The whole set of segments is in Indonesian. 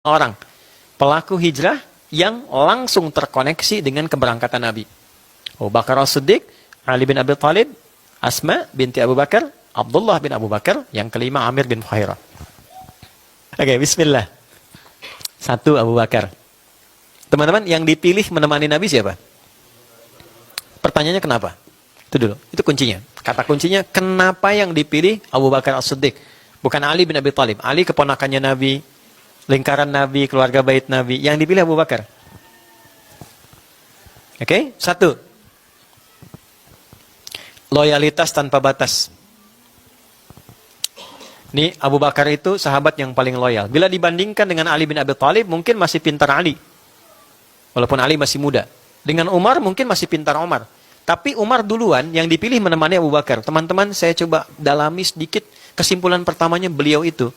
orang pelaku hijrah yang langsung terkoneksi dengan keberangkatan Nabi. Abu Bakar As-Siddiq, Ali bin Abi Thalib, Asma binti Abu Bakar, Abdullah bin Abu Bakar, yang kelima Amir bin Fuhairah. Oke, bismillah. 1 Abu Bakar. Teman-teman, yang dipilih menemani Nabi siapa? Pertanyaannya kenapa? Itu dulu, itu kuncinya. Kata kuncinya, kenapa yang dipilih Abu Bakar As-Siddiq? Bukan Ali bin Abi Thalib. Ali keponakannya Nabi, lingkaran Nabi, keluarga bait Nabi. Yang dipilih Abu Bakar. Oke, 1. Loyalitas tanpa batas. Ini Abu Bakar itu sahabat yang paling loyal. Bila dibandingkan dengan Ali bin Abi Thalib, mungkin masih pintar Ali. Walaupun Ali masih muda. Dengan Umar, mungkin masih pintar Umar. Tapi Umar duluan yang dipilih menemani Abu Bakar. Teman-teman, saya coba dalami sedikit. Kesimpulan pertamanya, beliau itu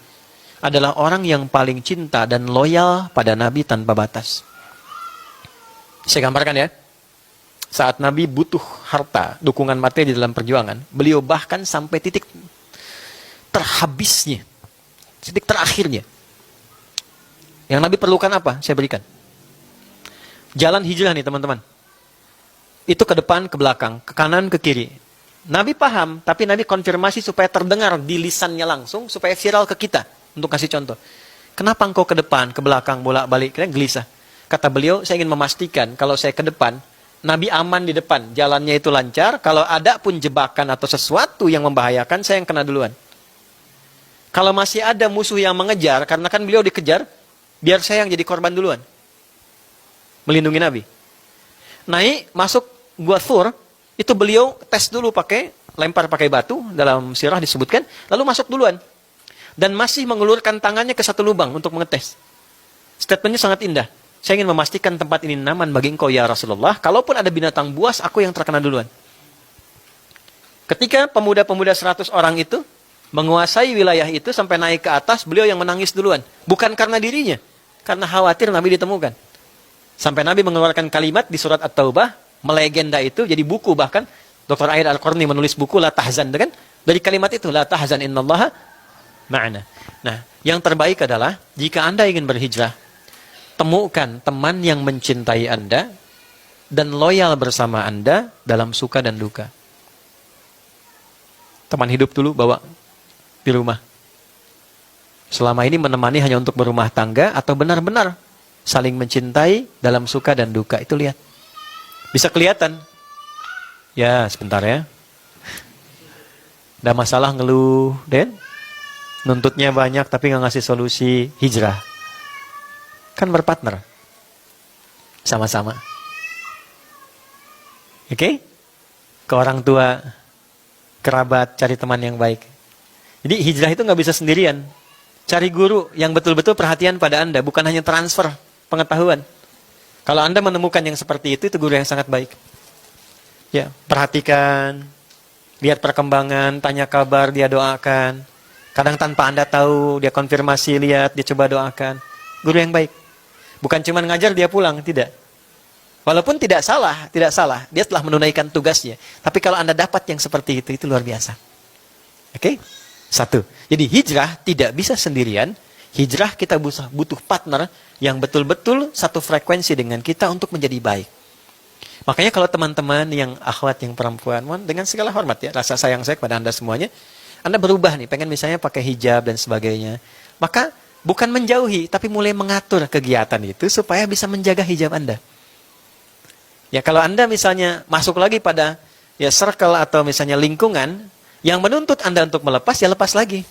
adalah orang yang paling cinta dan loyal pada Nabi tanpa batas. Saya gambarkan ya. Saat Nabi butuh harta, dukungan materi di dalam perjuangan, beliau bahkan sampai titik terhabisnya, titik terakhirnya. Yang Nabi perlukan apa? Saya berikan. Jalan hijrah nih teman-teman. Itu ke depan, ke belakang, ke kanan, ke kiri. Nabi paham, tapi Nabi konfirmasi supaya terdengar di lisannya langsung, supaya viral ke kita. Untuk kasih contoh. Kenapa engkau ke depan, ke belakang, bolak-balik? Kira gelisah. Kata beliau, saya ingin memastikan kalau saya ke depan, Nabi aman di depan, jalannya itu lancar. Kalau ada pun jebakan atau sesuatu yang membahayakan, saya yang kena duluan. Kalau masih ada musuh yang mengejar, karena kan beliau dikejar, biar saya yang jadi korban duluan. Melindungi Nabi. Naik, masuk Gua Thur, itu beliau tes dulu lempar pakai batu, dalam sirah disebutkan, lalu masuk duluan. Dan masih mengulurkan tangannya ke satu lubang untuk mengetes. Statementnya sangat indah. Saya ingin memastikan tempat ini aman bagi engkau ya Rasulullah. Kalaupun ada binatang buas, aku yang terkena duluan. Ketika pemuda-pemuda 100 orang itu menguasai wilayah itu sampai naik ke atas, beliau yang menangis duluan. Bukan karena dirinya, karena khawatir Nabi ditemukan. Sampai Nabi mengeluarkan kalimat di surat At-Taubah, melegenda itu, jadi buku bahkan. Dr. Aid Al-Qarni menulis buku La Tahzan, kan? Dari kalimat itu, La Tahzan innallaha ma'ana. Nah, yang terbaik adalah, jika Anda ingin berhijrah, temukan teman yang mencintai Anda dan loyal bersama Anda dalam suka dan duka. Teman hidup dulu bawa di rumah. Selama ini menemani hanya untuk berumah tangga atau benar-benar saling mencintai dalam suka dan duka. Itu lihat. Bisa kelihatan. Ya, sebentar ya. Ada masalah ngeluh, Den. Nuntutnya banyak tapi nggak ngasih solusi, hijrah. Kan berpartner. Sama-sama. Oke? Ke orang tua, kerabat, cari teman yang baik. Jadi hijrah itu nggak bisa sendirian. Cari guru yang betul-betul perhatian pada Anda, bukan hanya transfer pengetahuan. Kalau Anda menemukan yang seperti itu guru yang sangat baik. Ya, perhatikan, lihat perkembangan, tanya kabar, dia doakan. Kadang tanpa Anda tahu, dia konfirmasi, lihat, dia coba doakan. Guru yang baik. Bukan cuma ngajar dia pulang, tidak. Walaupun tidak salah, dia telah menunaikan tugasnya. Tapi kalau Anda dapat yang seperti itu luar biasa. Oke? 1. Jadi hijrah tidak bisa sendirian. Hijrah kita butuh partner yang betul-betul satu frekuensi dengan kita untuk menjadi baik. Makanya kalau teman-teman yang akhwat, yang perempuan, dengan segala hormat ya, rasa sayang saya kepada Anda semuanya, Anda berubah nih, pengen misalnya pakai hijab dan sebagainya. Maka bukan menjauhi, tapi mulai mengatur kegiatan itu supaya bisa menjaga hijab Anda. Ya kalau Anda misalnya masuk lagi pada ya circle atau misalnya lingkungan yang menuntut Anda untuk melepas, ya lepas lagi.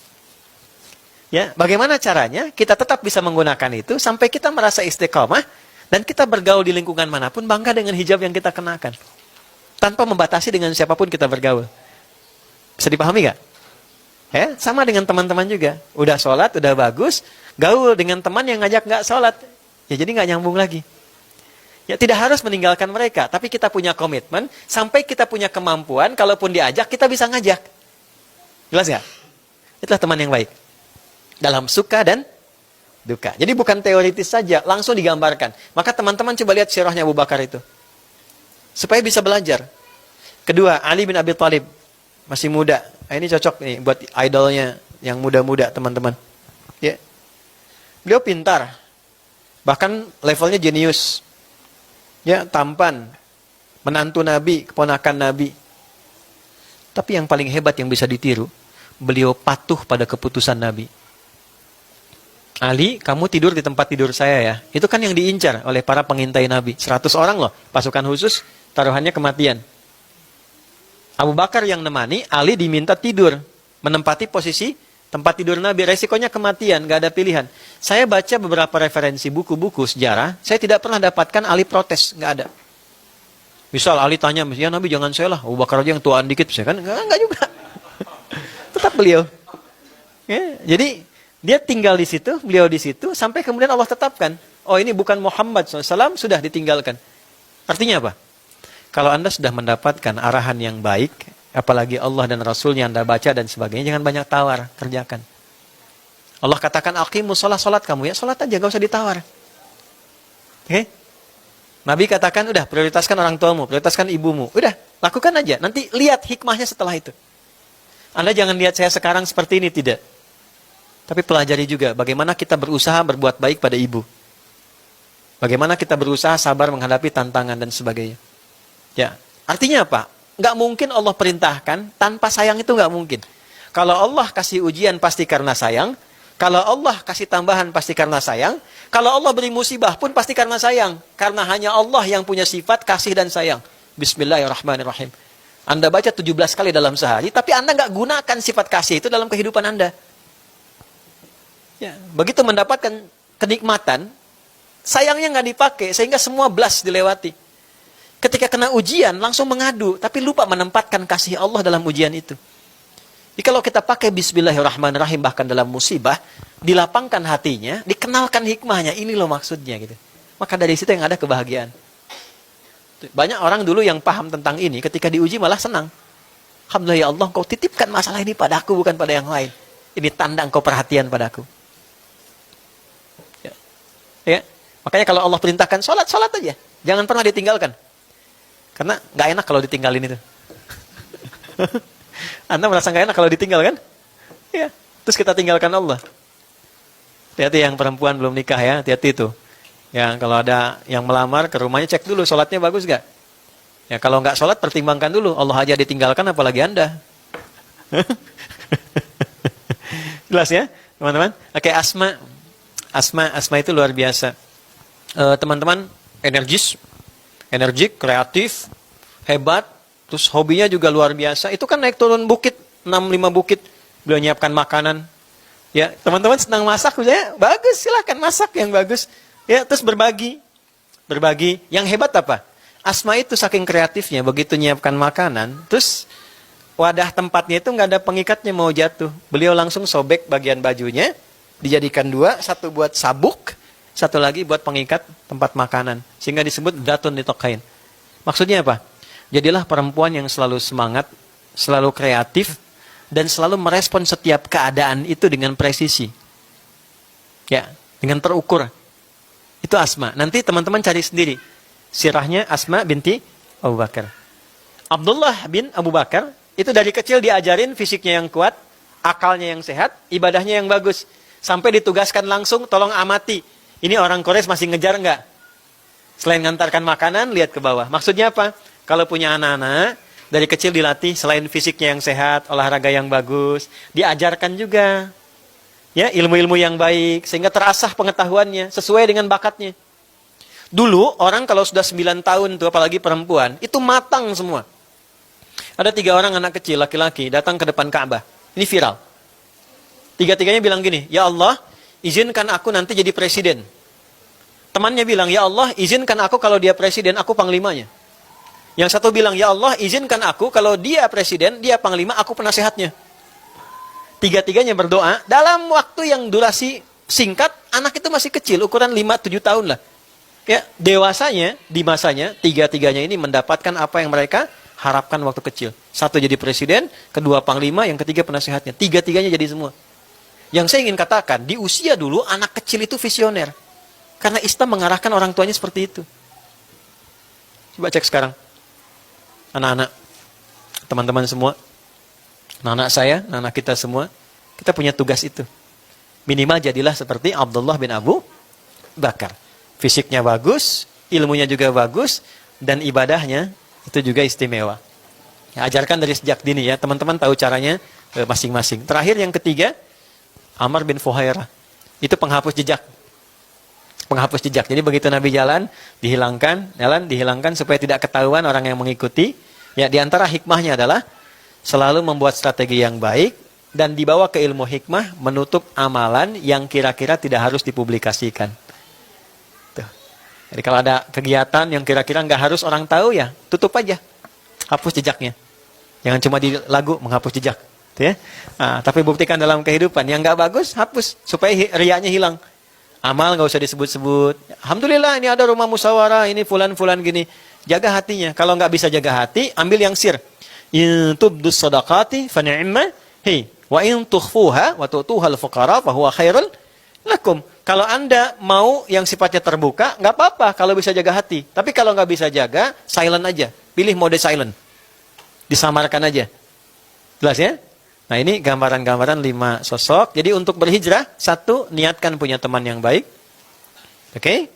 Ya, bagaimana caranya kita tetap bisa menggunakan itu sampai kita merasa istiqomah dan kita bergaul di lingkungan manapun bangga dengan hijab yang kita kenakan. Tanpa membatasi dengan siapapun kita bergaul. Bisa dipahami nggak? Ya, sama dengan teman-teman juga. Udah sholat, udah bagus, gaul dengan teman yang ngajak nggak sholat. Ya jadi nggak nyambung lagi. Ya tidak harus meninggalkan mereka, tapi kita punya komitmen, sampai kita punya kemampuan, kalaupun diajak, kita bisa ngajak. Jelas nggak? Itulah teman yang baik. Dalam suka dan duka. Jadi bukan teoritis saja, langsung digambarkan. Maka teman-teman coba lihat sirahnya Abu Bakar itu. Supaya bisa belajar. Kedua, Ali bin Abi Thalib. Masih muda. Nah, ini cocok nih buat idolnya yang muda-muda teman-teman. Ya. Beliau pintar. Bahkan levelnya jenius. Ya, tampan. Menantu Nabi, keponakan Nabi. Tapi yang paling hebat yang bisa ditiru, beliau patuh pada keputusan Nabi. Ali, kamu tidur di tempat tidur saya ya. Itu kan yang diincar oleh para pengintai Nabi. 100 orang loh, pasukan khusus, taruhannya kematian. Abu Bakar yang nemani, Ali diminta tidur. Menempati posisi tempat tidur Nabi. Resikonya kematian, gak ada pilihan. Saya baca beberapa referensi buku-buku sejarah, saya tidak pernah dapatkan Ali protes, gak ada. Misal Ali tanya, ya Nabi jangan saya lah, Abu Bakar aja yang tuaan dikit. Saya kan, enggak juga. Tetap beliau. Ya, jadi, dia tinggal di situ, beliau di situ, sampai kemudian Allah tetapkan. Oh ini bukan Muhammad SAW, sudah ditinggalkan. Artinya apa? Kalau Anda sudah mendapatkan arahan yang baik, apalagi Allah dan Rasulnya Anda baca dan sebagainya, jangan banyak tawar, kerjakan. Allah katakan, aqimus sholat kamu ya, sholat aja, gak usah ditawar. Oke? Nabi katakan, udah prioritaskan orang tuamu, prioritaskan ibumu. Udah, lakukan aja, nanti lihat hikmahnya setelah itu. Anda jangan lihat saya sekarang seperti ini, tidak. Tapi pelajari juga bagaimana kita berusaha berbuat baik pada ibu. Bagaimana kita berusaha sabar menghadapi tantangan dan sebagainya. Ya, artinya apa? Nggak mungkin Allah perintahkan tanpa sayang, itu nggak mungkin. Kalau Allah kasih ujian pasti karena sayang. Kalau Allah kasih tambahan pasti karena sayang. Kalau Allah beri musibah pun pasti karena sayang. Karena hanya Allah yang punya sifat kasih dan sayang. Bismillahirrahmanirrahim. Anda baca 17 kali dalam sehari, tapi Anda nggak gunakan sifat kasih itu dalam kehidupan Anda. Ya, begitu mendapatkan kenikmatan, sayangnya nggak dipakai, sehingga semua blas dilewati. Ketika kena ujian, langsung mengadu, tapi lupa menempatkan kasih Allah dalam ujian itu. Jadi kalau kita pakai Bismillahirrahmanirrahim, bahkan dalam musibah, dilapangkan hatinya, dikenalkan hikmahnya, ini loh maksudnya gitu. Maka dari situ yang ada kebahagiaan. Banyak orang dulu yang paham tentang ini, ketika diuji malah senang. Alhamdulillah ya Allah, Kau titipkan masalah ini padaku, bukan pada yang lain. Ini tanda Engkau perhatian padaku. Ya, makanya kalau Allah perintahkan sholat aja, jangan pernah ditinggalkan. Karena nggak enak kalau ditinggalin itu. Anda merasa nggak enak kalau ditinggal kan? Ya, terus kita tinggalkan Allah. Hati-hati yang perempuan belum nikah ya, hati-hati itu. Ya, kalau ada yang melamar ke rumahnya, cek dulu sholatnya bagus nggak. Ya, kalau nggak sholat pertimbangkan dulu. Allah aja ditinggalkan, apalagi Anda. Jelas ya, teman-teman? Oke, Asma itu luar biasa. Teman-teman energik, kreatif, hebat, terus hobinya juga luar biasa. Itu kan naik turun bukit, 6-5 bukit, beliau nyiapkan makanan. Ya, teman-teman senang masak, misalnya, bagus, silahkan masak yang bagus. Ya, terus berbagi. Yang hebat apa? Asma itu saking kreatifnya, begitu nyiapkan makanan, terus wadah tempatnya itu nggak ada pengikatnya mau jatuh. Beliau langsung sobek bagian bajunya, dijadikan 2, satu buat sabuk, satu lagi buat pengikat tempat makanan. Sehingga disebut datun nitokain. Maksudnya apa? Jadilah perempuan yang selalu semangat, selalu kreatif, dan selalu merespon setiap keadaan itu dengan presisi. Ya, dengan terukur. Itu Asma. Nanti teman-teman cari sendiri. Sirahnya Asma binti Abu Bakar. Abdullah bin Abu Bakar, itu dari kecil diajarin fisiknya yang kuat, akalnya yang sehat, ibadahnya yang bagus. Sampai ditugaskan langsung, tolong amati. Ini orang Quraisy masih ngejar nggak? Selain ngantarkan makanan, lihat ke bawah. Maksudnya apa? Kalau punya anak-anak, dari kecil dilatih, selain fisiknya yang sehat, olahraga yang bagus, diajarkan juga ya ilmu-ilmu yang baik, sehingga terasah pengetahuannya, sesuai dengan bakatnya. Dulu, orang kalau sudah 9 tahun, tuh, apalagi perempuan, itu matang semua. Ada 3 orang anak kecil, laki-laki, datang ke depan Ka'bah. Ini viral. 3-tiganya bilang gini, ya Allah, izinkan aku nanti jadi presiden. Temannya bilang, ya Allah, izinkan aku kalau dia presiden, aku panglimanya. Yang satu bilang, ya Allah, izinkan aku kalau dia presiden, dia panglima, aku penasehatnya. 3-tiganya berdoa, dalam waktu yang durasi singkat, anak itu masih kecil, ukuran 5-7 tahun lah. Ya, dewasanya, di masanya, 3-tiganya ini mendapatkan apa yang mereka harapkan waktu kecil. Satu jadi presiden, kedua panglima, yang ketiga penasehatnya. 3-tiganya jadi semua. Yang saya ingin katakan, di usia dulu anak kecil itu visioner. Karena Islam mengarahkan orang tuanya seperti itu. Coba cek sekarang. Anak-anak, teman-teman semua, anak-anak saya, anak-anak kita semua, kita punya tugas itu. Minimal jadilah seperti Abdullah bin Abu Bakar. Fisiknya bagus, ilmunya juga bagus, dan ibadahnya itu juga istimewa. Ya, ajarkan dari sejak dini ya, teman-teman tahu caranya masing-masing. Terakhir yang ketiga, Amr bin Fuhairah. Itu penghapus jejak. Penghapus jejak. Jadi begitu Nabi jalan dihilangkan supaya tidak ketahuan orang yang mengikuti. Ya, di antara hikmahnya adalah selalu membuat strategi yang baik dan dibawa ke ilmu hikmah menutup amalan yang kira-kira tidak harus dipublikasikan. Tuh. Jadi kalau ada kegiatan yang kira-kira nggak harus orang tahu ya, tutup aja. Hapus jejaknya. Jangan cuma di lagu menghapus jejak. Tuh ya. Nah, tapi buktikan dalam kehidupan. Yang nggak bagus, hapus. Supaya riaknya hilang. Amal nggak usah disebut-sebut. Alhamdulillah ini ada rumah musyawarah, ini fulan-fulan gini. Jaga hatinya. Kalau nggak bisa jaga hati, ambil yang sir. In tubdus sadaqati fa ni'ma hi wa in tukhfuha wa tu'tuhal fuqara fa huwa khairul lakum. Kalau Anda mau yang sifatnya terbuka, nggak apa-apa kalau bisa jaga hati. Tapi kalau nggak bisa jaga, silent aja. Pilih mode silent. Disamarkan aja. Jelas ya? Nah, ini gambaran-gambaran 5 sosok. Jadi untuk berhijrah, 1, niatkan punya teman yang baik. Oke?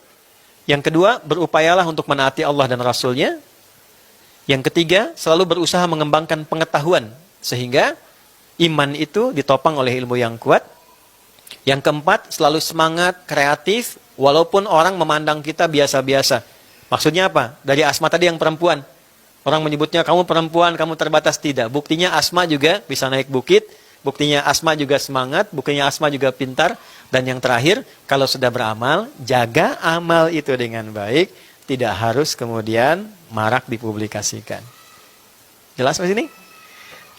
Yang kedua, berupayalah untuk menaati Allah dan Rasul-Nya. Yang ketiga, selalu berusaha mengembangkan pengetahuan. Sehingga iman itu ditopang oleh ilmu yang kuat. Yang keempat, selalu semangat, kreatif, walaupun orang memandang kita biasa-biasa. Maksudnya apa? Dari Asma tadi yang perempuan. Orang menyebutnya kamu perempuan, kamu terbatas. Tidak. Buktinya Asma juga bisa naik bukit. Buktinya Asma juga semangat. Buktinya Asma juga pintar. Dan yang terakhir, kalau sudah beramal, jaga amal itu dengan baik. Tidak harus kemudian marak dipublikasikan. Jelas Mas ini?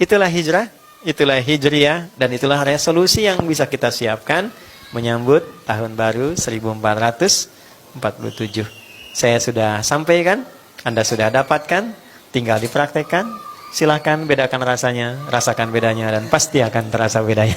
Itulah hijrah. Itulah hijriah. Dan itulah resolusi yang bisa kita siapkan menyambut tahun baru 1447. Saya sudah sampaikan. Anda sudah dapatkan. Tinggal dipraktekkan, silahkan bedakan rasanya, rasakan bedanya, dan pasti akan terasa bedanya.